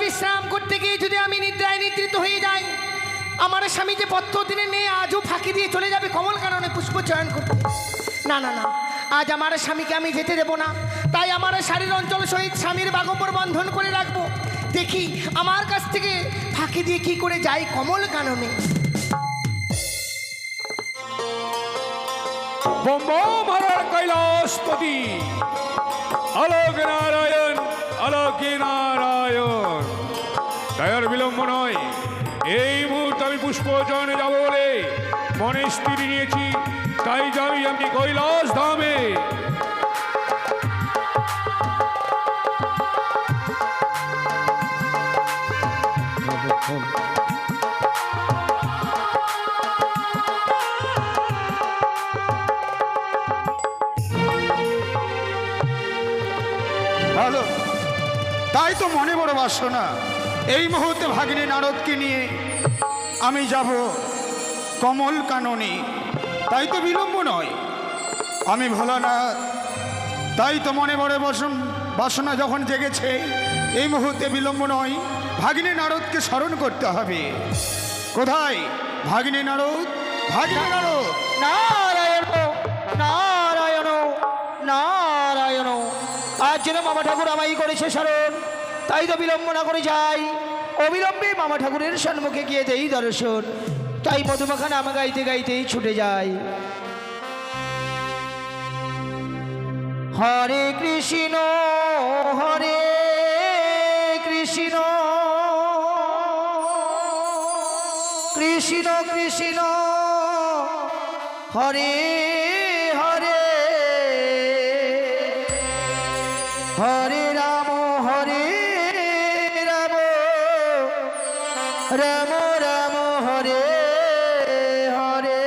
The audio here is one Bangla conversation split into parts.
বিশ্রাম করতে গিয়ে যদি আমি নিদ্রায় নিদ্রিত হয়ে যাই, আমার স্বামী যে প্রত্যদিনে নিয়ে আজও ফাঁকি দিয়ে চলে যাবে কমল কাননে পুষ্প চয়ন করতে। না না না, আজ আমার স্বামীকে আমি যেতে দেব না। তাই আমার শারীর অঞ্চল সহিত স্বামীর বাগম্বর বন্ধন করে রাখবো। দেখি আমার কাছ থেকে ফাঁকি দিয়ে কি করে যাই কমল কাননে। বম বম হর কৈলাসপতি, আলোক নারায়ণ, আলোক নারায়ণ। তাই আর বিলম্ব নয়, এই মুহূর্তে আমি পুষ্পচয়নে যাব বলে মনে স্থির নিয়েছি। তাই যাবি আমি কৈলাস ধামে। ভালো, তাই তো মনে বড় বাসনা। এই মুহূর্তে ভাগিনী নারদকে নিয়ে আমি যাব কমল কাননে। তাই তো বিলম্ব নয়, আমি ভোলানাথ। তাই তো মনে বড় বাসনা যখন জেগেছে, এই মুহূর্তে বিলম্ব নয়, ভাগিনী নারদকে স্মরণ করতে হবে। কোথায় ভাগিনী নারদ? ভাগিনী নারদ! নারায়ণ নারায়ণ নারায়ণ। আজ যেন মামা ঠাকুর আমায় করেছে স্মরণ, তাই তো বিলম্ব না করে যাই। অবিলম্বে মামা ঠাকুরের সম্মুখে গিয়ে দেই দর্শন। তাই মধুমাখা নাম গাইতে গাইতেই ছুটে যাই। হরে কৃষ্ণ হরে কৃষ্ণ কৃষ্ণ কৃষ্ণ হরে হরে হরে রাম রাম রাম হরে হরে।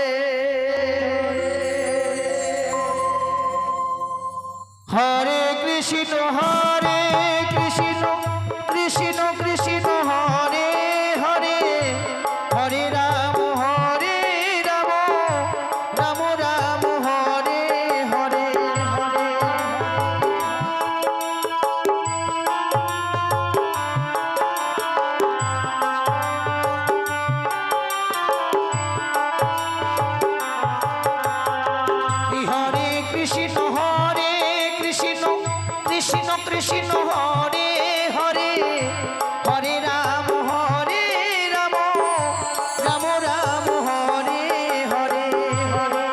হরে কৃষ্ণ কৃষ্ণ কৃষ্ণ হরে হরে হরে রাম রাম রাম হরে হরে হরে। হরে কৃষ্ণ কৃষ্ণ কৃষ্ণ হরে হরে হরে রাম রাম রাম হরে হরে হরে।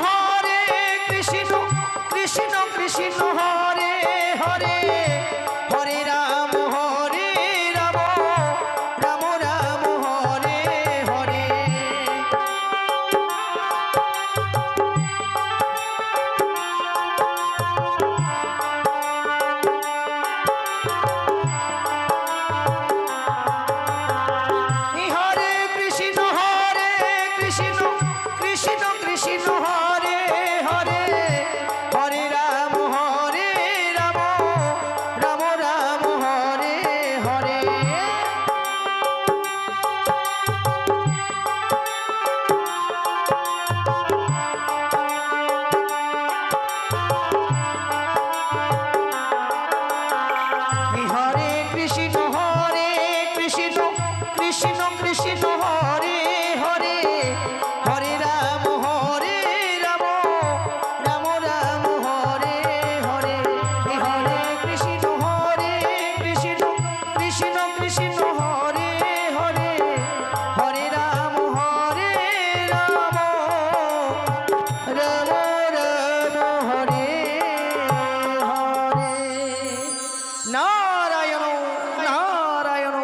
হরে কৃষ্ণ কৃষ্ণ কৃষ্ণ হরে হরে হরে রাম রাম রাম হরে হরে। হরে কৃষ্ণ কৃষ্ণ কৃষ্ণ হরে হরে হরে রাম রাম রাম হরে হরে। হরে কৃষ্ণ কৃষ্ণ কৃষ্ণ হরে হরে হরে রাম রাম রাম হরে হরে। হরে কৃষ্ণ কৃষ্ণ কৃষ্ণ হরে হরে হরে রাম রাম রাম হরে হরে। নারায়ণ নারায়ণ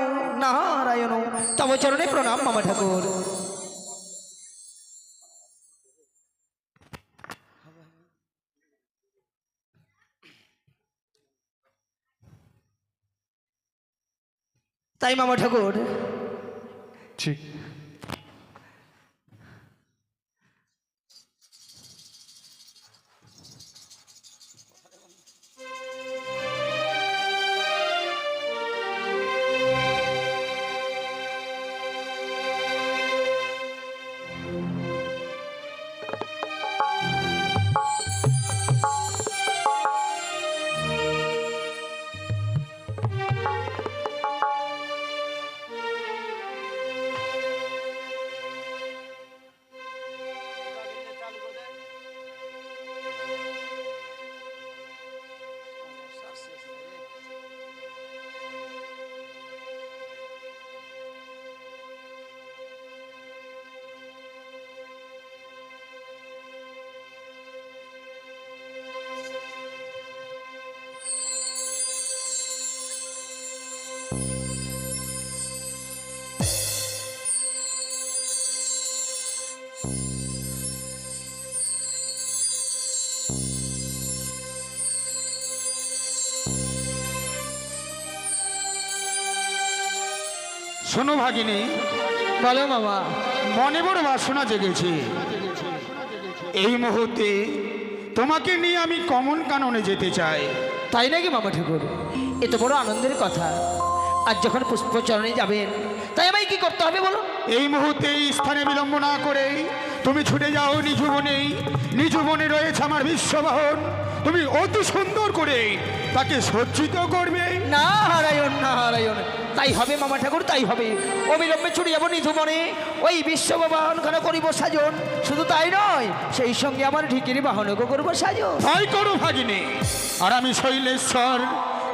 নারায়ণ। তব চরণে প্রণাম মামা ঠাকুর। তাই মামা ঠাকুর ঠিক শোনো ভাগিনী, বলো মামা। মনে বড় বাসনা জেগেছে। এই মুহূর্তে তোমাকে নিয়ে আমি কমল কাননে যেতে চাই। তাই নাকি মামা ঠাকুর? এ তো বড় আনন্দের কথা। আর যখন পুষ্পচরণে যাবেন, তাই আমায় কি করতে হবে বলো? এই মুহূর্তে এই স্থানে বিলম্ব না করে তুমি ছুটে যাও নিজ বনে। নিজ বনে রয়েছে আমার বিশ্ববাহন। তুমি অতি সুন্দর করে তাকে সজ্জিত করবে। নারায়ণ নারায়ণ, তাই হবে মামা ঠাকুর, তাই হবে। অবিলম্বে ছুটে যাবো নিধু বনে, ওই বিশ্ববাহনখানা করিব সাজন। শুধু তাই নয়, সেই সঙ্গে আমার ঢিকির বাহনকে করবো সাজন। তাই করো ভাগিনী। আর আমি শৈলেশ্বর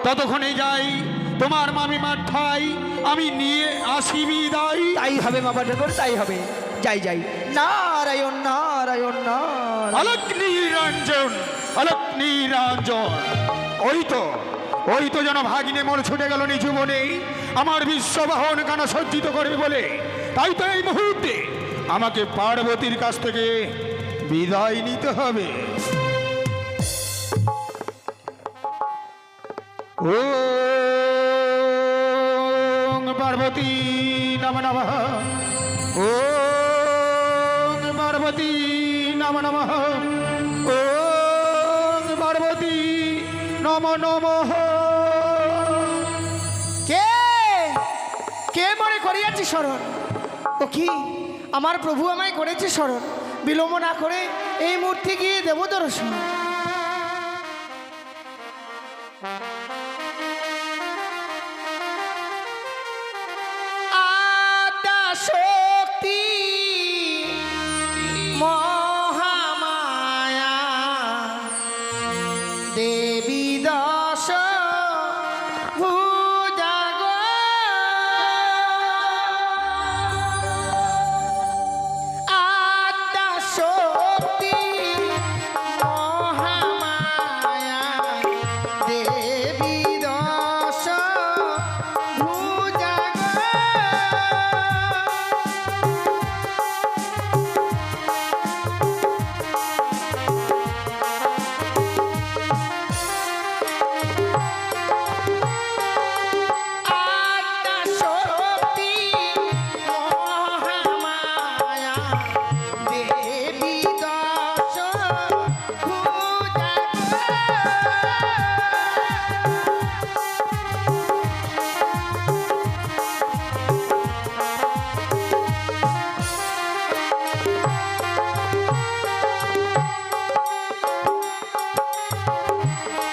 ততক্ষণে যাই তোমার মামিমার ঠাই, আমি নিয়ে আসি বিদায়। তাই হবে মামা ঠাকুর, তাই হবে। যাই যাই। নারায়ণ নারায়ণ নারায়ণ। আলোক নিরঞ্জন, আলোক নিরঞ্জন। ওই তো যেন ভাগিনে মোর ছুটে গেল নিজ বনে আমার বিশ্ববাহন কানা সজ্জিত করবে বলে। তাই তো এই মুহূর্তে আমাকে পার্বতীর কাছ থেকে বিদায় নিতে হবে। ও পার্বতী নম নমঃ, ও পার্বতী নম নমঃ, ও পার্বতী নম নমঃ। কে কে মনে করিয়াছি স্মরণ? ও কি আমার প্রভু আমায় করেছে স্মরণ। বিলম্ব না করে এই মূর্তি গিয়ে দেব দর্শন। আদ্যা শক্তি মহামায়া দেবী দশ ভুজাগ আদ্যা শক্তি মহামায়া দেবী দশ ভুজাগ আদ্যা শক্তি মহামায়া দেবী দশ ভুজাগ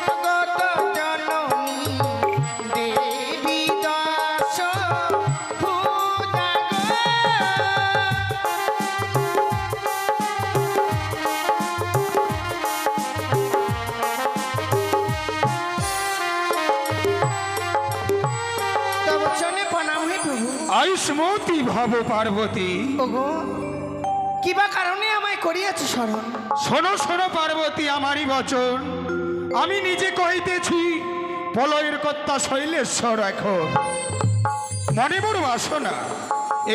জগত জননী দেবী দশ ভুজাগ তব চরণে প্রণাম হে প্রভু। আয়ুষ্মতী ভাব পার্বতী। ওগো, কিবা কারণে আমায় করিয়াছে স্মরণ? শোনো শোনো পার্বতী আমারই বচন, আমি নিজে কহিতেছি প্রলয়ের কর্তা শৈলেশ্বর। এখন মনে বড় বাসনা,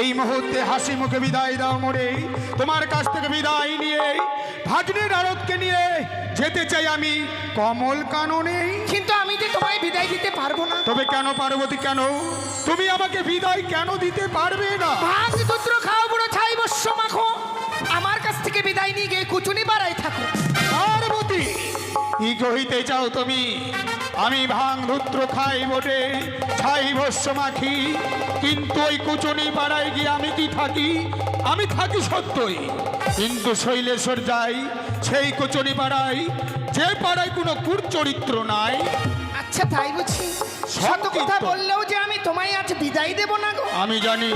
এই মুহূর্তে হাসি মুখে বিদায় দাও মোরে। তোমার কাছ থেকে বিদায় নিয়ে ভাগ্নের নারদকে নিয়ে যেতে চাই আমি কমল কাননে। কিন্তু আমি যে তোমায় বিদায় দিতে পারবো না। তবে কেন পার্বতী, কেন তুমি আমাকে বিদায় কেন দিতে পারবে না? ভাগ দুত্র খাও বুড়ো ছাই বস্য মাখো, আমার কাছ থেকে বিদায় নিয়ে গিয়ে কুচুনি বাড়াই থাকো। পার্বতী, কি কহিতে চাও তুমি? আমি ভাং ধূত্র খাই বটে, ছাই ভস্য মাখি, কিন্তু ওই কুচনি পাড়ায় গিয়ে আমি কি থাকি? আমি থাকি সত্যই, কিন্তু শৈলেশ্বর যাই সেই কুচনি পাড়ায়, যে পাড়ায় কোনো কুচরিত্র নাই। আচ্ছা তাই বুঝি? সব সত কথা কিন্তু। বললেও যে আমি তোমায় আজ বিদায় দেব না গো। আমি জানি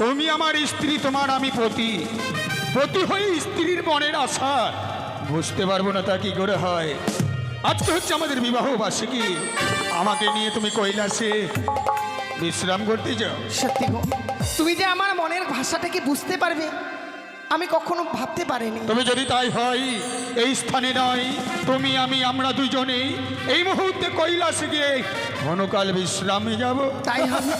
তুমি আমার স্ত্রী, তোমার আমি পতি। পতি হয়ে স্ত্রীর মনের আশা বুঝতে পারবো না, তা কি করে হয়? আজকে হচ্ছে আমাদের বিবাহ বার্ষিকী, আমাকে নিয়ে তুমি কৈলাসে বিশ্রাম করতে যাও। সত্যি গো, তুমি যে আমার মনের ভাষাটাকে বুঝতে পারবে আমি কখনো ভাবতে পারিনি। তবে যদি তাই হয়, এই স্থানে নয়, তুমি আমি আমরা দুজনেই এই মুহূর্তে কৈলাসে গিয়ে ক্ষণকাল বিশ্রামে যাব। তাই হবে।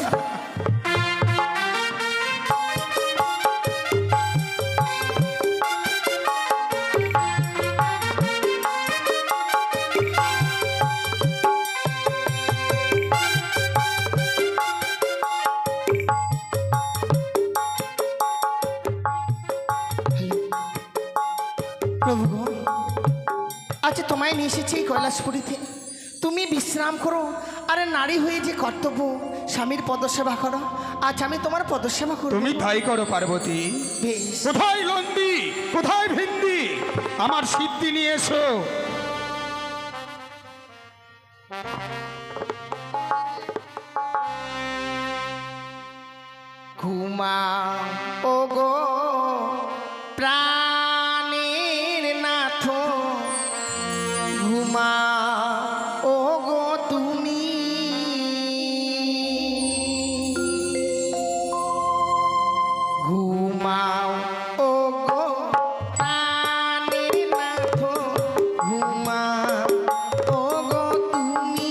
তোমায় নিয়ে এসেছি এই কৈলাসপুরীতে, তুমি বিশ্রাম করো। আরে নারী হয়ে যে কর্তব্য স্বামীর পদসেবা করো, আজ আমি তোমার পদসেবা করব। তুমি তাই করো পার্বতী। বেশ। কোথায় লন্দি, কোথায় ভিন্দি, আমার সিদ্ধি নিয়ে এসো। ঘুমা ও গো প্রাণের নাথ, ঘুমা ও গো তুমি, ঘুমাও ও গো প্রাণের নাথ, ঘুমাও ও গো তুমি।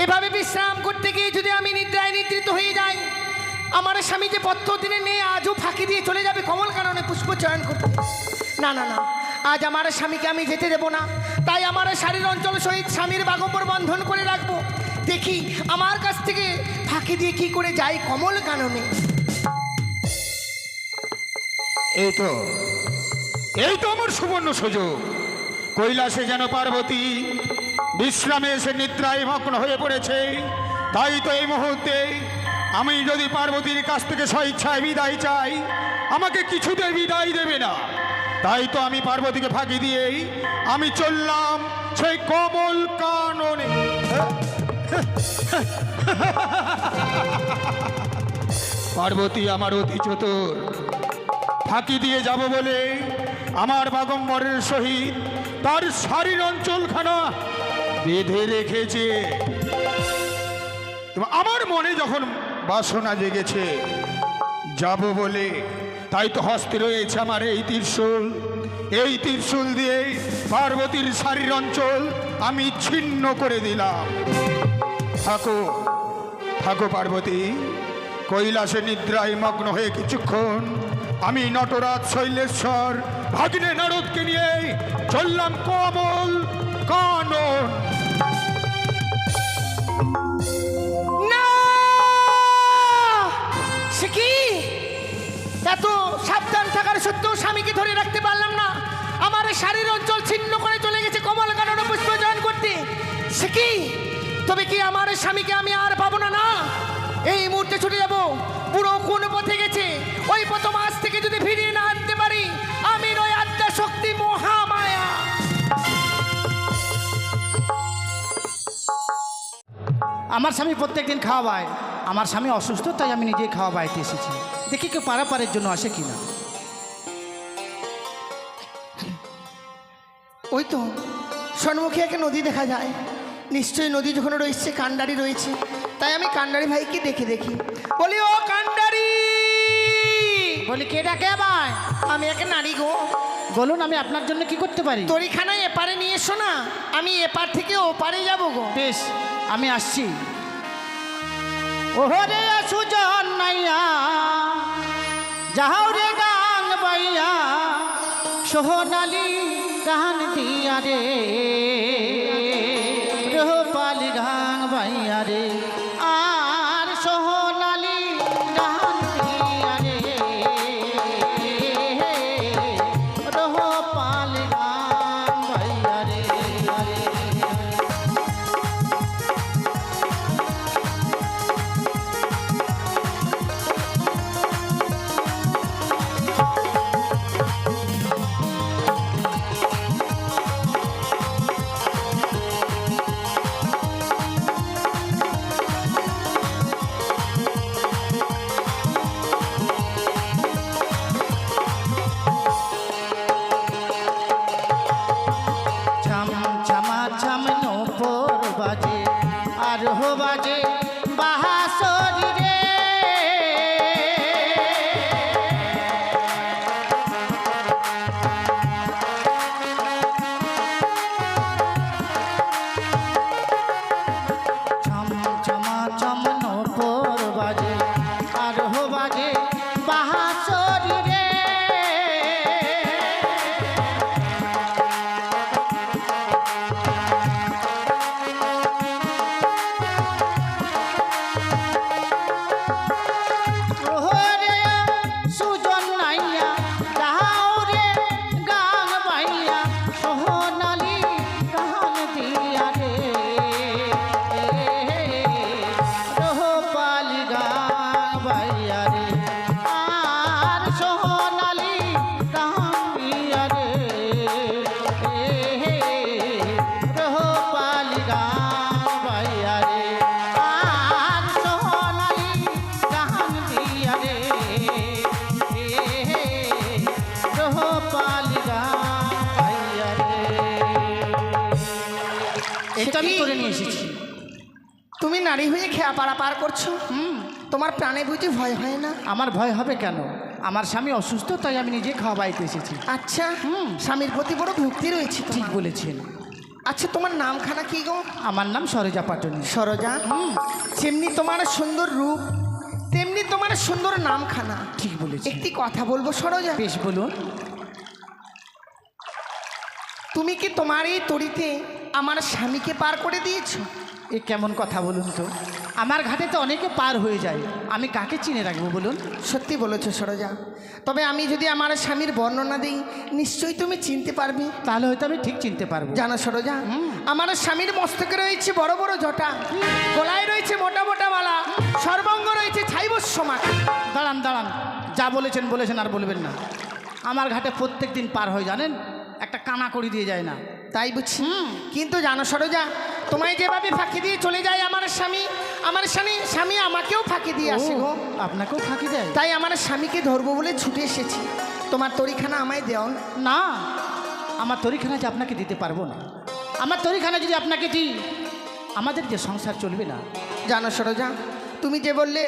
এভাবে বিশ্রাম করতে গিয়ে যদি আমি নিদ্রায় নিদ্রিত হয়ে যাই, আমার স্বামী যে পথ্য দিনে নেই আজও ফাঁকি দিয়ে চলে যাবে কমল কাননে পুষ্প চয়ন করতে। না না না, আজ আমার স্বামীকে আমি যেতে দেব না। তাই আমার শারীর অঞ্চল সহিত স্বামীর বাগম্বর বন্ধন করে রাখবো। দেখি আমার কাছ থেকে ফাঁকি দিয়ে কি করে যাই কমল কাননে। এই তো আমার সুবর্ণ সুযোগ। কৈলাসে যেন পার্বতী বিশ্রামে এসে নিদ্রায় মগ্ন হয়ে পড়েছে। তাই তো এই মুহূর্তে আমি যদি পার্বতীর কাছ থেকে স্বেচ্ছায় বিদায় চাই, আমাকে কিছুতে বিদায় দেবে না। তাই তো আমি পার্বতীকে ফাঁকি দিয়েই আমি চললাম সেই কমল কাননে। পার্বতী আমার অতি চতুর, ফাঁকি দিয়ে যাব বলে আমার বাগম্বরের সহিত তার শারীর অঞ্চলখানা বেঁধে রেখেছে। আমার মনে যখন বাসনা জেগেছে যাব বলে, তাই তো হস্তে রয়েছে আমার এই ত্রিশূল। এই ত্রিশূল দিয়ে পার্বতীর শারীর অঞ্চল আমি ছিন্ন করে দিলাম। থাকো থাকো পার্বতী, কৈলাসে নিদ্রায় মগ্ন হয়ে কিছুক্ষণ আমি নটরাজ শৈলেশ্বর ভাগ্নে নারদকে নিয়ে চললাম কমল কানন। না, সে কি এত সাবধান থাকার সত্ত্বেও স্বামীকে ধরে রাখতে পারলাম না। আমার শারীর অঞ্চল ছিন্ন করে চলে গেছে কমল কাননে পুষ্প চয়ন করতে। সে কি, তবে কি আমার স্বামীকে আমি আর পাবো না? না, এই মুহূর্তে ছুটে যাব। পুরো কোন পথে গেছে, ওই পথ মাস থেকে যদি ফিরিয়ে না আনতে পারি, আমি রই আত্মা শক্তি মহামায়া। আমার স্বামী প্রত্যেকদিন খাওয়ায়। আমার স্বামী অসুস্থ, তাই আমি নিজেই খাওয়া বাড়িতে এসেছি। দেখি কেউ পারাপারের জন্য আসে কিনা। ওই তো সম্মুখে একটা নদী দেখা যায়, নিশ্চয়ই নদী যখন রয়েছে কান্ডারি রয়েছে, তাই আমি কান্ডারি ভাইকে দেখে দেখি বলি, ও কান্ডারি। বলি কে ডাকে আমায়? আমি একটা নারী গো। বলুন আমি আপনার জন্য কি করতে পারি? তরিখানায় এপারে নিয়ে এসো না, আমি এপার থেকে ওপারে যাবো গো। বেশ, আমি আসছি। ওহরে সুজন নাইয়া যাও রে গান বাইয়া, সোহনালি গান দিয়া রে, রোপালি গান বাইয়া রে, আর সোহনালি গান দিয়া রে, রোপালি গান বাইয়া রে। ঝম ঝমা ঝম নূপুর বাজে, আর হো বাজে বাঁশরি রে, ঝম ঝমা ঝম নূপুর বাজে, আর হো বাজে বাঁশরি রে। ওহরে সুজন নাইয়া যাও রে গান বাইয়া, সোহনালি গান দিয়া রে, রোপালি গান বাইয়া রে, আর সোহনালি গান দিয়া রে, রোপালি গান বাইয়া রে, আর সোহনালি গান দিয়া রে, রোপালি গান বাইয়া রে। এটা আমি করে নিয়ে এসেছি। তুমি নারী হয়ে খেয়া পাড়া পার করছো, তোমার প্রাণে বুঝি ভয় হয় না? আমার ভয় হবে কেন? আমার স্বামী অসুস্থ, তাই আমি নিজে খাওয়া বাড়িতে এসেছি। আচ্ছা, স্বামীর প্রতি বড় ভক্তি রয়েছে ঠিক তোমার। বলেছেন। আচ্ছা, তোমার নামখানা কি গো? আমার নাম সরোজা পাটনি। সরোজা। যেমনি তোমার সুন্দর রূপ, তেমনি তোমার সুন্দর নামখানা। ঠিক বলেছেন। একটি কথা বলবো সরোজা? বেশ বলুন। তুমি কি তোমার এই তরিতে আমার স্বামীকে পার করে দিয়েছো? এ কেমন কথা বলুন তো? আমার ঘাটে তো অনেকে পার হয়ে যায়, আমি কাকে চিনে রাখবো বলুন? সত্যি বলেছো সরোজা, তবে আমি যদি আমার স্বামীর বর্ণনা দিই নিশ্চয়ই তুমি চিনতে পারবে। তাহলে হয়তো আমি ঠিক চিনতে পারবো। জানো সরোজা, আমার স্বামীর মস্তকে রয়েছে বড় বড় জটা, গলায় রয়েছে মোটা মোটা মালা, সর্বাঙ্গ রয়েছে ছাইবস্য মাখা। দাঁড়ান দাঁড়ান, যা বলেছেন বলেছেন, আর বলবেন না। আমার ঘাটে প্রত্যেক দিন পার হয় জানেন, একটা কানা করি দিয়ে যায় না। তাই বুঝছি, কিন্তু জানো সরোজা, তোমায় যেভাবে ফাঁকি দিয়ে চলে যায় আমার স্বামী, আমার স্বামী আমাকেও ফাঁকি দিয়ে আসে গো। আপনাকেও ফাঁকি দেয়? তাই আমার স্বামীকে ধরবো বলে ছুটে এসেছি। তোমার তরিখানা আমায় দেও না? না, আমার তরিখানা যে আপনাকে দিতে পারবো না। আমার তরিখানা যদি আপনাকে দিই, আমাদের যে সংসার চলবে না। জানো সরোজা, তুমি যে বললে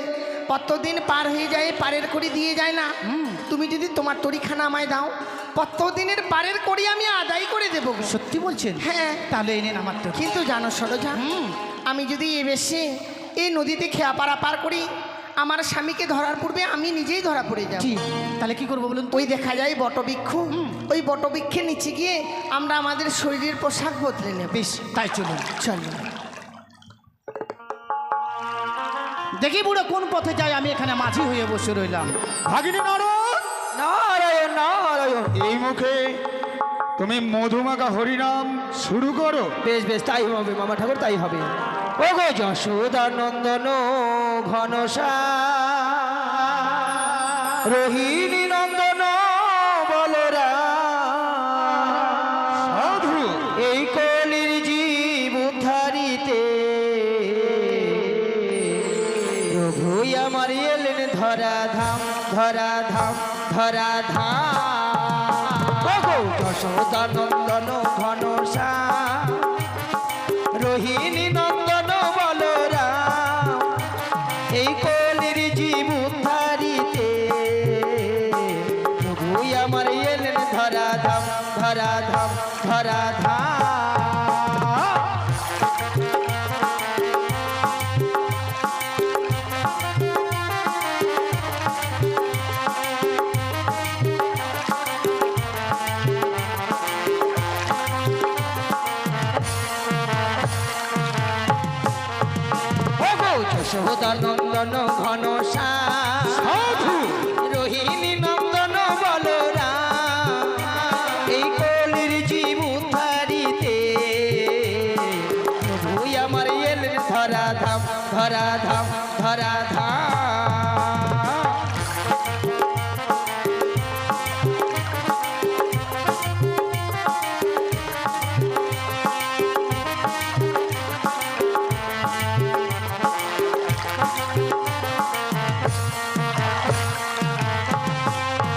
কতদিন পার হয়ে যায় পারের করি দিয়ে যায় না, তুমি যদি তোমার তরিখানা আমায় দাও, কতদিনের পারের করি আমি আদায় করে দেবো গো। সত্যি বলছেন? হ্যাঁ। তাহলে এই নেন আমার তরি। কিন্তু জানো সরোজা, আমি যদি এ বেশি এই নদীতে খেয়া পাড়া পার করি, আমার স্বামীকে ধরার পূর্বে আমি নিজেই ধরা পড়ে যাব। ঠিক, তাহলে কি করবো বলুন? ওই দেখা যায় বটবৃক্ষ, ওই বটবৃক্ষের নিচে গিয়ে আমরা আমাদের শরীরের পোশাক বদলে নেব। বেশ, তাই চলুন। চলো। দেখি বুড়ো কোন পথে যায়, আমি এখানে মাঝি হয়ে বসে রইলাম। ভাগিনী নারদ, নারায়ণ নারায়ণ। এই মুখে তুমি মধুমাখা হরিনাম শুরু করো। বেশ বেশ, তাই হবে মামা ঠাকুর, তাই হবে। ও গো যশোদানন্দন ঘনশা, রোহিণী নন্দন বলরা, সাধু এই কলির জীব উদ্ধারিতে প্রভু আমার এলেন ধরা ধাম, ধরা ধাম, ধরা ধাম। ওগো যশোদানন্দন ঘনশ্যাম রোহিণী নন্দন বলরাম এই কলির জীব উদ্ধারিতে প্রভুই আমার এলেন ধরাধাম ধরাধাম ধরাধাম। যশোদানন্দন ঘনশ্যাম সাধু রোহিণী নন্দন বলরাম এই কলির জীব উদ্ধারিতে প্রভুই আমার এলেন ধরাধাম ধরাধাম ধরাধাম।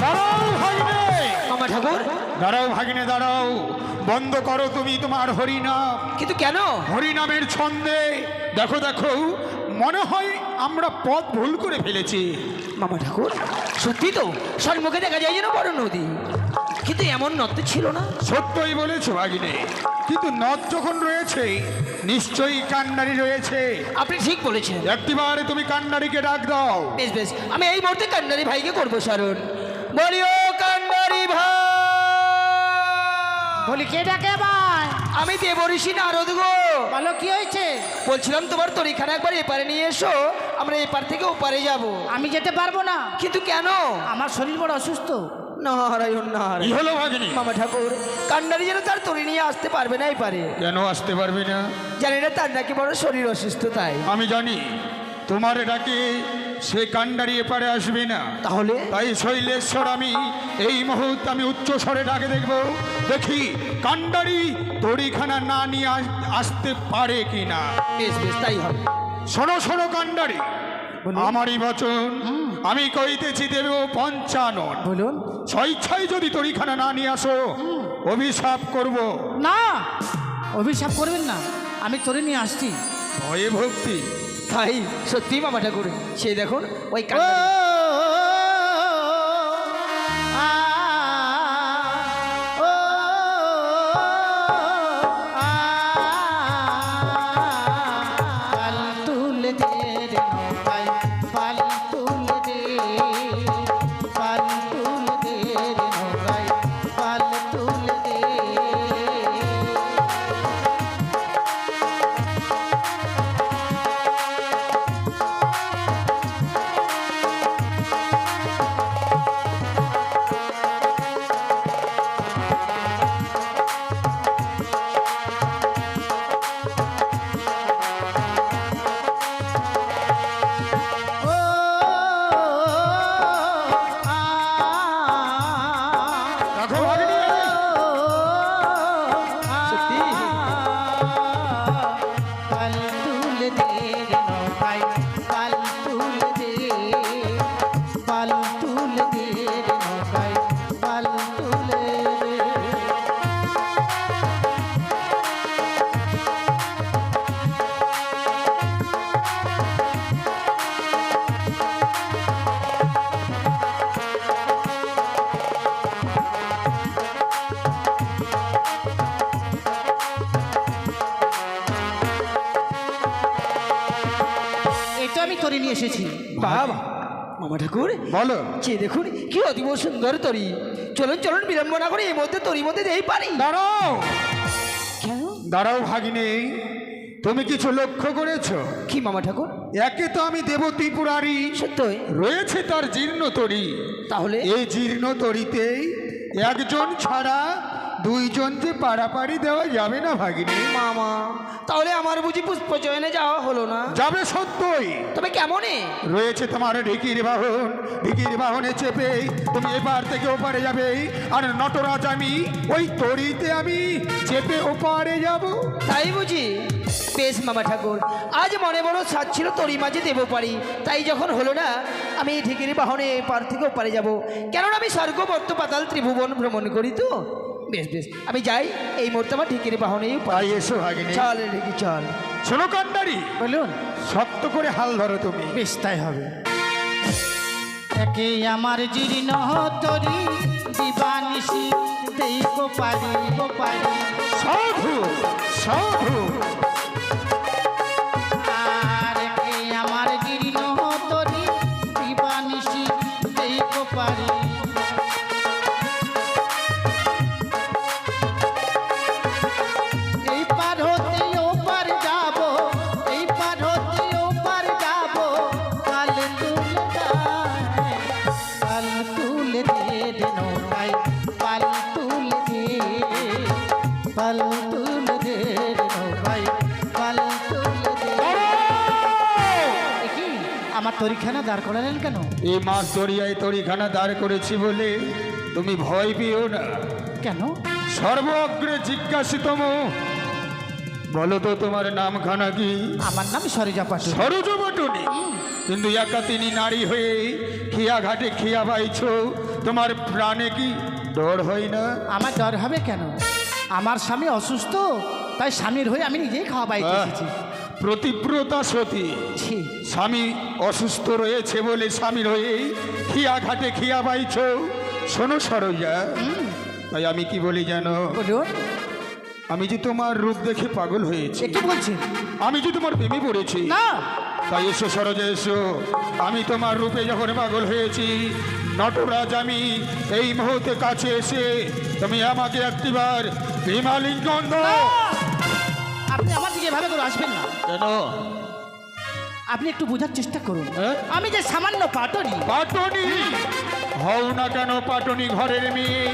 দাঁড়াও ভাগিনে, মামা ঠাকুর দাঁড়াও ভাগিনে দাঁড়াও। বন্ধ করো তুমি তোমার হরিনাম। কিন্তু কেন? হরিনামের ছন্দে দেখো দেখো, মনে হয় আমরা পথ ভুল করে ফেলেছি। মামা ঠাকুর সত্যি তো সম্মুখে দেখা যায় যেন বড় নদী, কিন্তু এমন নদ তো ছিল না। সত্যই বলেছো ভাগিনে, কিন্তু নদ যখন রয়েছে নিশ্চয়ই কান্ডারি রয়েছে। আপনি ঠিক বলেছেন। একটিবারে তুমি কান্ডারিকে ডাক দাও। বেশ বেশ, আমি এই মুহূর্তে কান্ডারি ভাইকে করবো স্মরণ। বলিও কান্ডারি ভাই। বলি কে ডাকে ভাই? আমি দেবঋষি নারদ গো। বলো কি হয়েছে? বলছিলাম তোমার তরিখানা একবার এপারে নিয়ে এসো, আমরা এপার থেকে ওপারে যাব। আমি যেতে পারবো না, কিন্তু কেন? আমার শরীর বড় অসুস্থ। নারায়ণ কি নারায়ণ। হলো ভাগিনী? মামা ঠাকুর কান্ডারি যেন তার তরি নিয়ে আসতে পারবে না এপারে। কেন আসতে পারবে না? জানি না, তার নাকি বড় শরীর অসুস্থ তাই। আমি জানি তোমার ডাকে সে কান্ডারি এপারে আসবে না। তাহলে তাই শৈলেশ্বর আমি এই মুহূর্তে আমি উচ্চ স্বরে ডাকে দেখব, দেখি কান্ডারি তরিখানা না নিয়ে আসতে পারে কিনা। বেশ বেশ, তাই হবে। শোনো শোনো কান্ডারি, আমারই বচন আমি কইতেছি দেব পঞ্চানন। বলুন। স্বেচ্ছায় যদি তরিখানা না নিয়ে আসো অভিশাপ করব। না, অভিশাপ করবেন না, আমি তোরে নিয়ে আসছি। ভয়ে ভক্তি তাই সত্যি মামা ঠাকুর, সে দেখুন ওই ও কান্ডারি। আ, ও আ, পাল তুলে দে রে নৌকায়, পাল তুলে দে, পাল তুলে দে রে নৌকায়, পাল তুলে দে। ও আ, রাখো ভাগিনী। সত্যি? পাল তুলে দে রে নৌকায়, পাল তুলে দে, পাল তুলে দে রে নৌকায়, পাল তুলে দে। এটা আমি তোরে নিয়ে এসেছি। বাবা মামা ঠাকুর বলো। সে দেখুন কি অতীব সুন্দর তরি। চলুন চলুন বিলম্ব না করে এই মধ্যে তরির মধ্যে যেই পারি। দাঁড়াও কেন? দাঁড়াও ভাগিনী, তুমি কিছু লক্ষ্য করেছো? কি মামা ঠাকুর? একে তো আমি দেব ত্রিপুরারি, সত্যই? রয়েছে তার জীর্ণ তরি। তাহলে এই জীর্ণ তরিতেই একজন ছাড়া দুইজন যে পারাপারি দেওয়া যাবে না ভাগিনী। মামা তাহলে আমার বুঝি পুষ্প চয়নে যাওয়া হলো না? যাবে সত্যই। তবে কেমনে? রয়েছে তোমার ঢিকির বাহন, ঢিকির বাহনে চেপে তুমি এপার থেকে ওপারে যাবে, আর নটরাজ আমি ওই তরিতে আমি চেপে ওপারে যাব। তাই বুঝি? বেশ মামা ঠাকুর, আজ মনে বড় সাজ ছিল তোরই মাঝে দেবো পারি, তাই যখন হলো না আমি এই ঢেকির বাহনে পার থেকেও পারে যাব, কেননা আমি স্বর্গ মর্ত পাতাল ত্রিভুবন ভ্রমণ করি তো। বেশ বেশ, আমি যাই, এই মুহূর্তে আমার ঢেকির বাহনেই তাই এসো ভাগিনী। চল ঢেকি চল। শোনো কান্ডারি, বলুন। শক্ত করে হাল ধরো তুমি। বেশ তাই হবে। একে আমার জীর্ণ তরি দিবানিশি দেই গো পারি সাধু সাধু। আর একে আমার জীর্ণ তরি দিবানিশি দেই গো পারি। এই পার হতে ও পার যাব, এই পার হতে ও পার যাব, কাল তুলে দায়, কাল তুলে দে নৌকায়, পাল তুলে দে, পাল তুলে দে নৌকায়, পাল তুলে দে। এ কি আমার তরিখানা দাঁড় করালেন কেন? এই মাছ দরিয়ায় তরিখানা দাঁড় করেছি বলে তুমি ভয় পেও না। কেন? সর্ব অগ্রে জিজ্ঞাসিতম, বলো তো তোমার নামখানা কি? আমার নাম সরোজা পাটু। সরোজবটনী। কিন্তু একা তিনি নারী হয়ে খিয়া ঘাটে খিয়া পাইছ, তোমার প্রাণে কি ডর হয় না? আমার ডর হবে কেন? আমার স্বামী অসুস্থ, তাই স্বামীর হয়ে আমি নিজেই খাওয়া পাইতে এসেছি। প্রতিব্রতা সতী, ছি, স্বামী অসুস্থ রয়েছে বলে স্বামীর হয়ে খিয়া ঘাটে খিয়া পাইছ। শোনো সরোজা, তাই আমি কি বলি জানো? বলুন। আমি যে তোমার রূপ দেখে পাগল হয়েছি, এ কি বলছেন? আমি যে তোমার প্রেমে পড়েছি। না, তাই এসো সরোজা এসো, আমি তোমার রূপে যখন পাগল হয়েছি, নটরাজ আমি এই মুহূর্তে কাছে এসে তুমি আমাকে একটিবার ভীমালিঙ্গন দাও। আপনি আমার দিকে এভাবে করে আসবেন না। কেন? আপনি একটু বোঝার চেষ্টা করুন। হ্যাঁ? আমি যে সামান্য পাটনি। পাটনি হও না কেন পাটনি ঘরের মেয়ে,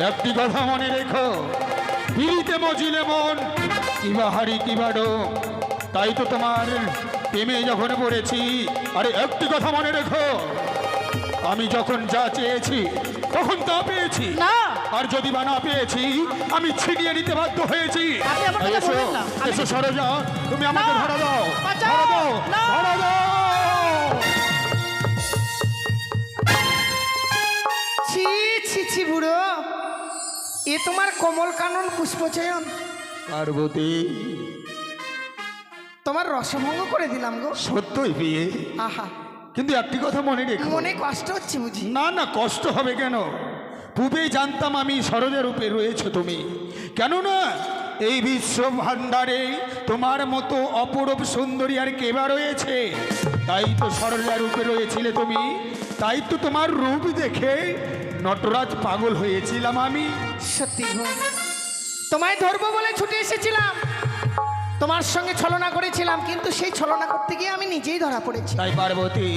একটি কথা মনে রেখো, পিড়িতে মজিলে মন কিবা হারি কিবা ডোম। তাই তো তোমার প্রেমে যখন পড়েছি। আরে একটি কথা মনে রেখো, আমি যখন যা চেয়েছি তখন তা পেয়েছি, না, আর যদি বা না পেয়েছি আমি ছিনিয়ে নিতে বাধ্য হয়েছি। আপনি আমার কথা এসো বলবেন না। এসো সরোজা, তুমি আমাকে না, ধরা দাও, বাঁচাও, ধরা দাও, না। ধরা দাও। ছি ছি ছি বুড়ো, এ তোমার কমল কানন পুষ্পচয়ন, পার্বতী তোমার রসভঙ্গ করে দিলাম গো। সত্যই বিয়ে, আহা, কিন্তু একটি কথা মনে রেখো। মনে কষ্ট হচ্ছে বুঝি? না না, কষ্ট হবে কেন? পূর্বেই জানতাম আমি সরোজা রূপে রয়েছে তুমি, কেননা এই বিশ্ব ভান্ডারে তোমার মতো অপরূপ সুন্দরী আর কেবা রয়েছে। তাই তো সরোজা রূপে রয়েছিলে তুমি, তাই তো তোমার রূপ দেখে নটরাজ পাগল হয়েছিলাম আমি। সত্যি গো, তোমায় ধরবো বলে ছুটে এসেছিলাম, তোমার সঙ্গে ছলনা করেছিলাম, কিন্তু সেই ছলনা করতে গিয়ে আমি নিজেই ধরা পড়েছি। তাই পার্বতী,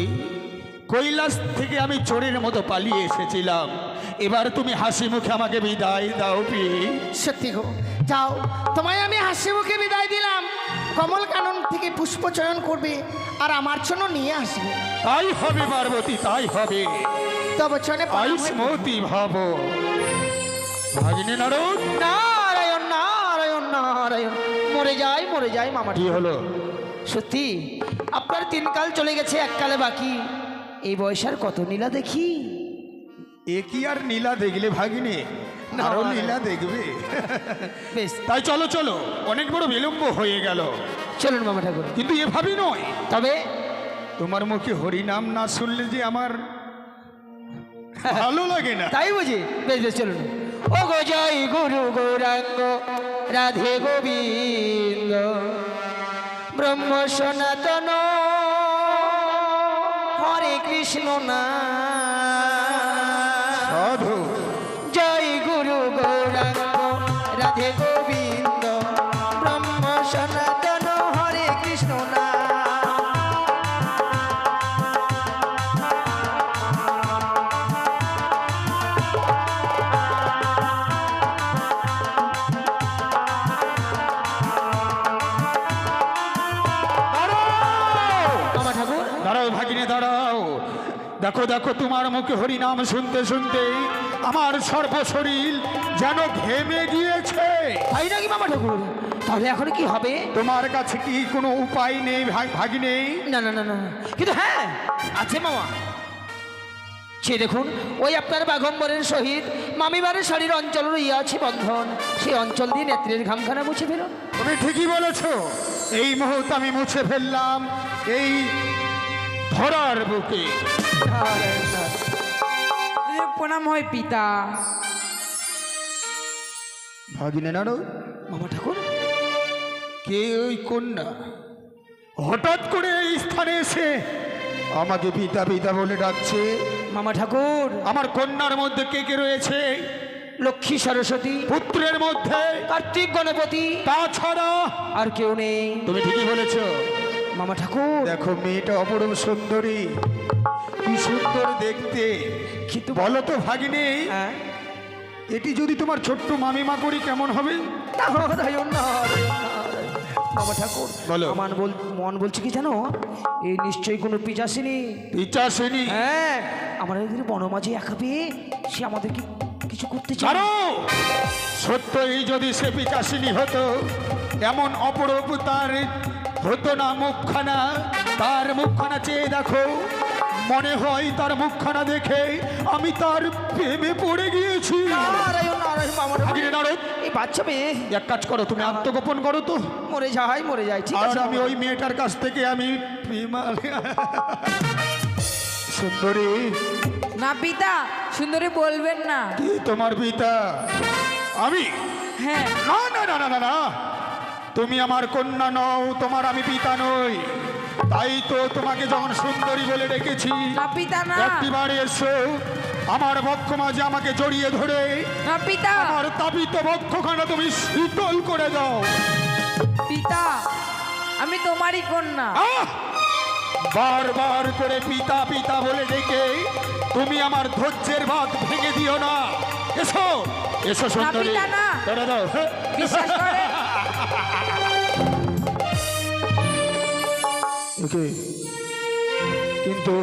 কৈলাস থেকে আমি চোরের মতো পালিয়ে এসেছিলাম, এবার তুমি হাসি মুখে আমাকে বিদায় দাও প্রিয়ে। সত্যি গো, যাও, তোমায় আমি হাসি মুখে বিদায় দিলাম। কমল কানন থেকে পুষ্প চয়ন করবে আর আমার জন্য নিয়ে আসবে। তাই হবে পার্বতী, তাই হবে। তবে চনে আইসমতি ভাব ভাগিনী নারদ। নারায়ণ নারায়ণ নারায়ণ, মরে যাই মামা। কি হলো? সত্যি আপনার 3 কাল চলে গেছে, 1 কালে বাকি। এই বয়সের কত নীলা দেখি। এ কি আর নীলা দেখলে ভাগিনী, আরো নীলা দেখবে। বেশ, তাই চলো চলো, অনেক বড় বিলম্ব হয়ে গেল। চলুন মামা ঠাকুর। কিন্তু এভাবে নয়, তবে তোমার মুখে হরিনাম না শুনলে যে আমার ভালো লাগে না। তাই বুঝি? বেশ বেশ, চলুন। ও গো জয় গুরু গৌরাঙ্গ রাধে গোবিন্দ, ব্রহ্ম সনাতন হরে কৃষ্ণ না। সাধু জয় গুরু গৌরাঙ্গ রাধে গোবিন্দ, ব্রহ্ম সনাতন হরে কৃষ্ণ না। মামা ঠাকুর, দাঁড়াও ভাগিনী দাঁড়াও, দেখো দেখো তোমার মুখে হরিনাম শুনতে শুনতে আমার সর্বশরীর যেন ঘেমে গিয়েছে। তাই নাকি মামা ঠাকুর? তাহলে এখন কি হবে? তোমার কাছে কি কোনো উপায় নেই ভাগিনে? না না না না, কিন্তু হ্যাঁ আছে মামা। সে দেখুন, ওই আপনার বাঘম্বরের সহিত মামিবারের শাড়ির অঞ্চল রইয়া আছে বন্ধন, সেই অঞ্চল দিয়ে নেত্রের ঘামখানা মুছে ফেলো। তুমি ঠিকই বলেছো, এই মুহূর্তে আমি মুছে ফেললাম এই ধরার বুকে। প্রণাম হয় পিতা। ভাগিনে নাড়ো। মামা ঠাকুর, কে ওই কন্যা হঠাৎ করে এই স্থানে এসে আমাকে পিতা পিতা বলে ডাকছে? মামা ঠাকুর, আমার কন্যার মধ্যে কে কে রয়েছে? লক্ষ্মী সরস্বতী, পুত্রের মধ্যে কার্তিক গণপতি, তাছাড়া আর কেউ নেই। তুমি ঠিকই বলেছো মামা ঠাকুর, দেখো মেয়েটা অপরূপ সুন্দরী, কি সুন্দর দেখতে। কিন্তু বলো তো ভাগিনী, হ্যাঁ, এটি যদি তোমার ছোট্ট মামিমা করি কেমন হবে? মামা ঠাকুর, বলো। আমার মন বলছে কি জানো, এই নিশ্চয়ই কোনো পিচাসিনী। পিচাসিনী? হ্যাঁ, আমরা এদের বনমাঝে একা পেয়ে সে আমাদেরকে কিছু করতে চায়। জানো, সত্যই যদি সে পিচাসিনী হতো, এমন অপরূপ তার হতো না মুখখানা। তার মুখখানা চেয়ে দেখো, মনে হয় তার মুখখানা দেখে আমি তার প্রেমে পড়ে গিয়েছি। নারায়ণ নারায়ণ, মামা ঠাকুর, ভাগিনী নারদ, এই বাচ্চা মেয়ে এক কাজ করো, তুমি আত্মগোপন করো তো, মরে যায়, ঠিক আর আছে। আমি ওই মেয়েটার কাছ থেকে আমি সুন্দরী, না পিতা, সুন্দরী বলবেন না। কি তোমার পিতা? আমি? হ্যাঁ, না না না না না না, তুমি আমার কন্যা নও, তোমার আমি পিতা নই। তাই তো তোমাকে যখন সুন্দরী বলে ডেকেছি, না পিতা না। একটিবার এসো আমার বক্ষ মাঝে আমাকে জড়িয়ে ধরে না পিতা, আমার তাপিত বক্ষখানা তুমি শীতল করে দাও। পিতা আমি তোমারই কন্যা। আহ! বারবার করে পিতা পিতা বলে ডেকে তুমি আমার ধৈর্যের বাঁধ ভেঙে দিও না। এসো এসো সুন্দরী, পিতা, না। ধরে দাও। বিশ্বাস করেন। ওকে, কিন্তু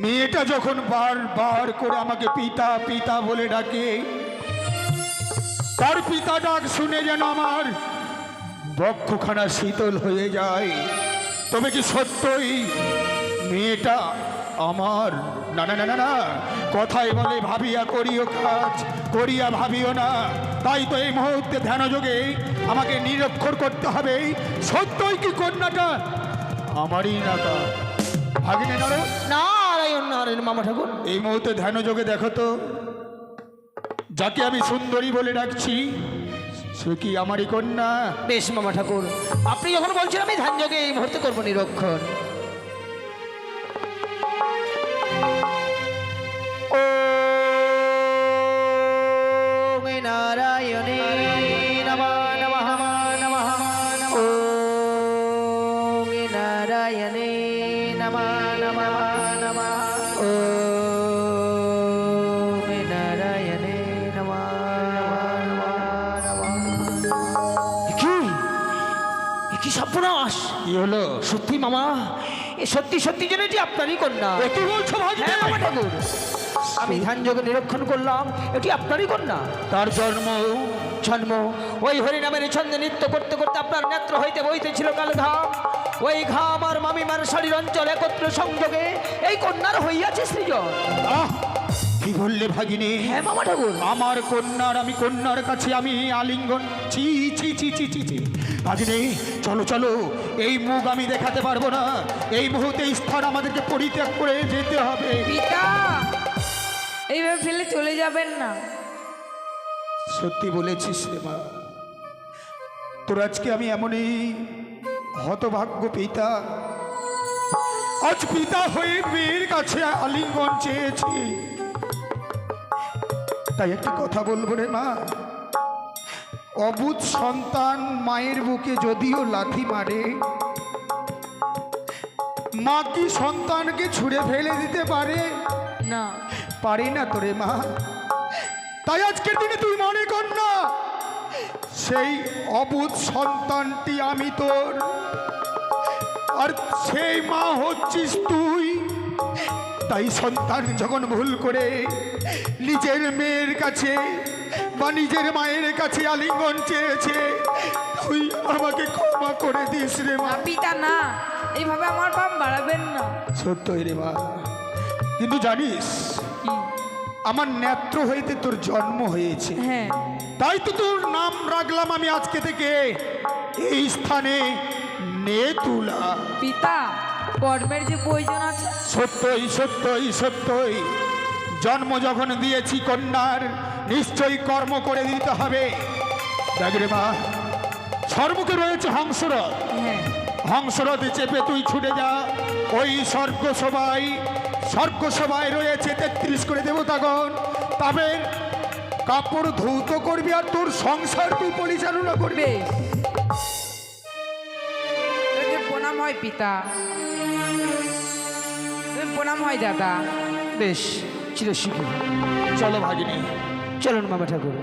মেয়েটা যখন বারবার করে আমাকে পিতা পিতা বলে ডাকে, তার পিতা ডাক শুনে যেন আমার বক্ষখানা শীতল হয়ে যায়। তবে কি সত্যই মেয়েটা আমার? না না না না না, কথাই বলে ভাবিয়া করিও কাজ, করিয়া ভাবিও না। তাই তো এই মুহূর্তে ধ্যানযোগে আমাকে নিরক্ষর করতে হবে, সত্যই কি কন্যাটা আমারই না? তা ভাগিনে নারদ, নারায়ণ নারায়ণ, মামা ঠাকুর, এই মুহূর্তে ধ্যানযোগে দেখো তো, যাকে আমি সুন্দরী বলে ডাকছি সে কি আমারই কন্যা? বেশ মামা ঠাকুর, আপনি যখন বলছেন আমি ধ্যান যোগে এই মুহূর্তে করবো নিরক্ষণ। ওম নারায়ণে নমঃ নমঃ নমঃ নমঃ। ওম নারায়ণে নমঃ নমঃ নমঃ। ওম নারায়ণে নমঃ নমঃ নমঃ। কি সর্বনাশ! কি হলো? সত্যি মামা, এ সত্যি সত্যি যেন এটি আপনারই কন্যা। এ কি বলছো ভাগিনে? হ্যাঁ মামা ঠাকুর, আমি ধ্যান যোগে নিরীক্ষণ করলাম, এটি আপনারই কন্যা। তার জন্ম ওই হরিনামের ছন্দে নৃত্য করতে করতে আপনার নেত্র হইতে বইতেছিল কাল ঘাম। ওই ঘাম আর মামিমার শাড়ির অঞ্চল একত্র সংযোগে এই কন্যার হইয়াছে সৃজন। আহ! কি বললে ভাগিনী? হ্যাঁ মামা ঠাকুর, আমার কন্যার, আমি কন্যার কাছে আমি আলিঙ্গন? ছি ছি ছি ছি ছি ছি। ভাগিনী চলো চলো, এই মুখ আমি দেখাতে পারবো না। এই মুহূর্তে এই স্থান আমাদেরকে পরিত্যাগ করে যেতে হবে। পিতা এইভাবে ফেলে চলে যাবেন না। সত্যি বলেছিস রে মা, তোর আজকে আমি এমনই হতভাগ্য পিতা, আজ পিতা হয়ে মেয়ের কাছে আলিঙ্গন চেয়েছি। তাই একটা কথা বলবো রে মা, অবুঝ সন্তান মায়ের বুকে যদিও লাথি মারে, মা কি সন্তানকে ছুঁড়ে ফেলে দিতে পারে? না, পারি না তোরে মা। তাই আজকের দিনে তুই মনে কর না, সেই অবুঝ সন্তানটি আমি তোর, আর সেই মা হচ্ছিস তুই। তাই সন্তান যখন ভুল করে নিজের মেয়ের কাছে বা নিজের মায়ের কাছে আলিঙ্গন চেয়েছে, তুই আমাকে ক্ষমা করে দিস রে মা। পিতা না, এইভাবে আমার পাপ বাড়াবেন না। সত্যই রে মা, কিন্তু জানিস কি? আমার নেত্র হইতে তোর জন্ম হয়েছে, হ্যাঁ, তাই তো তোর নাম রাখলাম আমি আজকে থেকে এই স্থানে নেতুলা। পিতা কর্মের যে প্রয়োজন আছে। সত্যই সত্যই সত্যই, জন্ম যখন দিয়েছি কন্যার, নিশ্চয়ই কর্ম করে দিতে হবে। দেখ রে মা, সর্বকে রয়েছে হংসরথ, হ্যাঁ, হংসরথে চেপে তুই ছুটে যা ওই স্বর্গসভায় রয়েছে 33 করে দেবতাগণ, তবে কাপড় ধৌত করবি আর তোর সংসার তুই পরিচালনা করবি। বেশ। তোকে প্রণাম হয় পিতা, তোকে প্রণাম হয় দাদা। বেশ, চিরশিখী, চলো ভাগিনী। চলুন মামা ঠাকুর।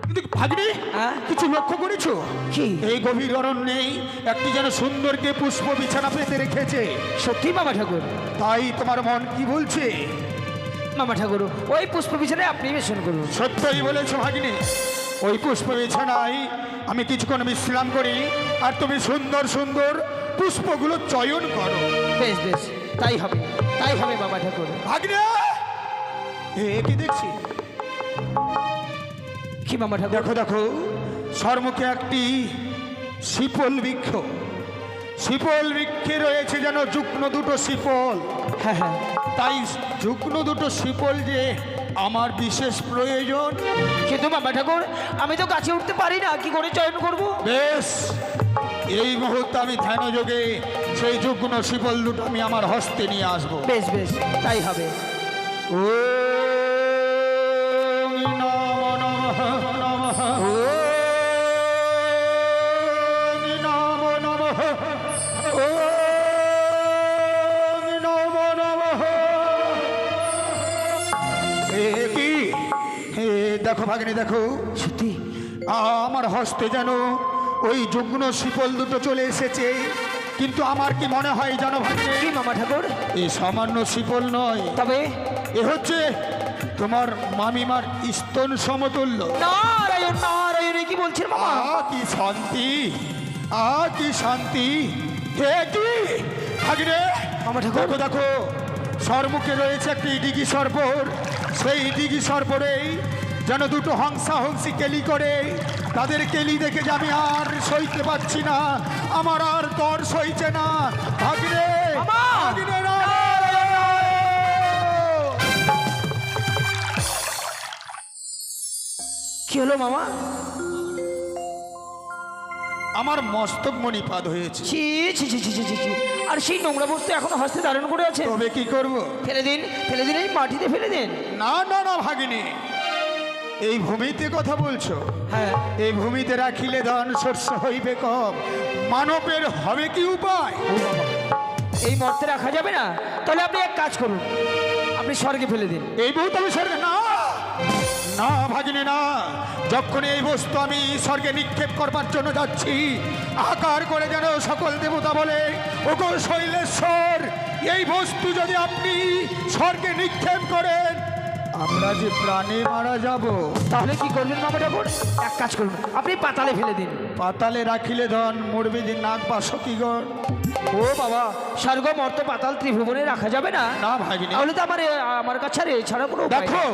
কিন্তু ভাগিনী, হ্যাঁ? কিছু লক্ষ্য করেছো? কি? এই গভীর অরণ্যেই একটি যেন সুন্দরকে পুষ্প বিছানা পেতে রেখেছে। সত্যি মামা ঠাকুর? তাই তোমার মন কি বলছে? মামা ঠাকুর, ওই পুষ্প বিছানায় আপনি বেশন করুন। সত্যই বলেছো ভাগিনী, ওই পুষ্প বিছানায় আমি কিছুক্ষণ বিশ্রাম করি, আর তুমি সুন্দর সুন্দর পুষ্পগুলো চয়ন করো। বেশ বেশ, তাই হবে, তাই হবে মামা ঠাকুর। ভাগিনী, কি দেখছি? কি মামা ঠাকুর? দেখো দেখো, সম্মুখে একটি শিপল বৃক্ষ, শিপল বৃক্ষে রয়েছে যেন যুগ্ন দুটো শিপল। হ্যাঁ হ্যাঁ, তাই যুগ্ন দুটো শিপল যে আমার বিশেষ প্রয়োজন। কিন্তু মামা ঠাকুর, আমি তো কাছে উঠতে পারি না, কি করে চয়ন করব? বেশ, এই মুহূর্তে আমি ধ্যানযোগে সেই যুগ্ন শিপল দুটো আমি আমার হস্তে নিয়ে আসবো। বেশ বেশ, তাই হবে। ওম নমো নমঃ নমঃ, ওম নমো নমঃ, ওম নমো নমঃ। কি দেখো ভাগিনী, দেখো সত্যি? আমার হস্তে যেন ওই যুগ্ন শিপল দুটো চলে এসেছে, কিন্তু আমার কি মনে হয় জানো ভাগিনী, কি মামা ঠাকুর? এই সামান্য শিপল নয়, তবে? এ হচ্ছে তোমার মামিমার স্তন সমতুল্য। নারায়ণ নারায়ণ, কি বলছেন মামা? কি শান্তি, কি শান্তি। হে কি ভাগিনে, মামা ঠাকুর। দেখো দেখো, সর্বমুখে রয়েছে একটি ডিগি সর্পর, সেই ডিগি সর্পরেই যেন দুটো হংসা হংসি কেলি করে, তাদের কেলি দেখে যে আমি আর সইতে পারছি না, আমার আর তর সইছে না ভাগিনে। মামা! ভাগিনে না। কি হলো মামা? আমার মস্তক মণিপাত হয়েছে। ছি ছি ছি ছি ছি ছি ছি। আর সেই নোংরা বস্তু এখনো হস্তে ধারণ করে আছে? তবে কি করব? ফেলে দিন, ফেলে দিন, এই মাটিতে ফেলে দিন। না না না ভাগিনী, এই ভূমিতে কথা বলছো? হ্যাঁ। এই ভূমিতে রাখিলে ধন শস্য হইবে কম, মানবের হবে কি উপায়? ও বাবা, এই মর্তে রাখা যাবে না? তাহলে আপনি এক কাজ করুন, আপনি স্বর্গে ফেলে দিন। এই বস্তু আমি স্বর্গে না, না ভাগিনী না, যখন এই বস্তু আমি স্বর্গে নিক্ষেপ করবার জন্য যাচ্ছি, আকার করে যেন সকল দেবতা বলে, ওগো শৈলেশ্বর, এই বস্তু যদি আপনি স্বর্গে নিক্ষেপ করেন, আমরা যে প্রাণে মারা যাব। তাহলে কি করবেন মামা ঠাকুর? এক কাজ করুন, আপনি পাতালে ফেলে দিন। পাতালে রাখিলে ধন মরবে যে নাগ বা সখীগণ। ও বাবা, স্বর্গ মর্ত পাতাল ত্রিভুবনে রাখা যাবে না? না ভাগিনী, তাহলে তো আমার কাছে আর এছাড়া কোনো উপায় নেই। দেখো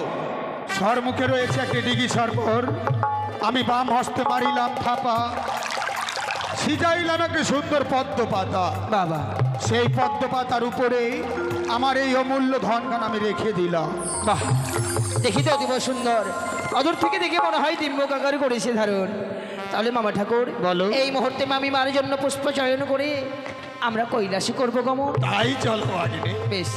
সর্মুখে রয়েছে একটি ডিগি সর্পর, আমি বাম হস্তে মারিলাম থাপা, সিজাইলাম একটি সুন্দর পদ্ম পাতা, বাবা, সেই পদ্ম পাতার উপরে আমার এই অমূল্য ধনগান আমি রেখে দিলাম। বাহ, দেখি তো অতীব সুন্দর, অদূর থেকে দেখে মনে হয় দিব্যকাকার করেছে ধারণ। তাহলে মামা ঠাকুর বলো। এই মুহূর্তে মামি মার জন্য পুষ্প চয়ন করে আমরা কৈলাসে করবো গমন। তাই চলো ভাগিনী। বেশ।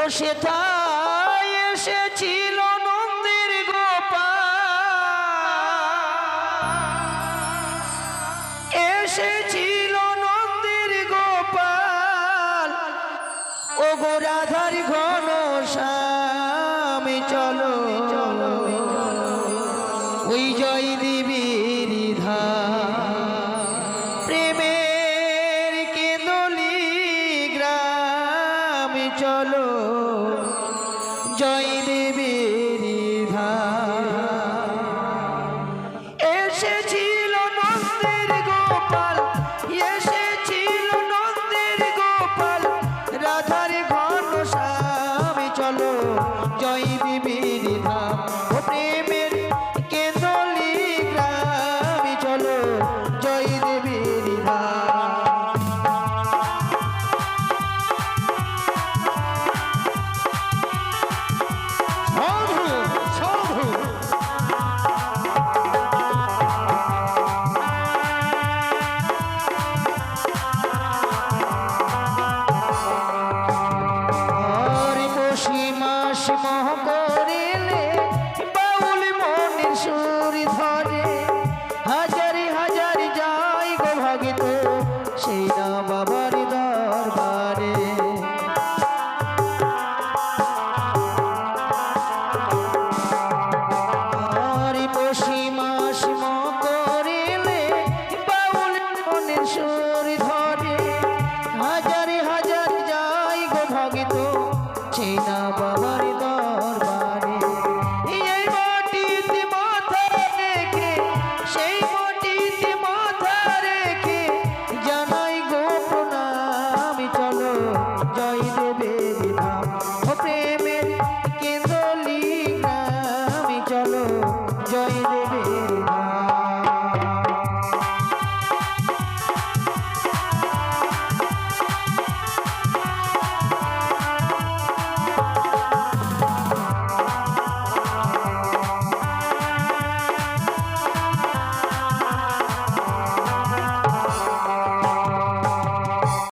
ও সেথায় এসেছিল নন্দের গোপাল, এসেছিল নন্দের গোপাল, ও গো রাধার ঘন শ্যামে চলো, ওই জয় দেবীর ধাম, প্রেমের কেঁদলি গ্রাম। চলো জয় দেবীর ধাম এসেছিল নন্দের গোপাল এসেছিল নন্দের গোপাল রাধার ঘন স্বামী চলো জয় দেবীর ধাম ও প্রেমের কেন্দলি গ্রামে চলো জয় দেবীর ধাম সাধু সাধু হরি বসি মাস মহ করিলে বাউল মনের সুর ধরে হাজারি হাজারি যাই গো ভাগিত সেই না বাবার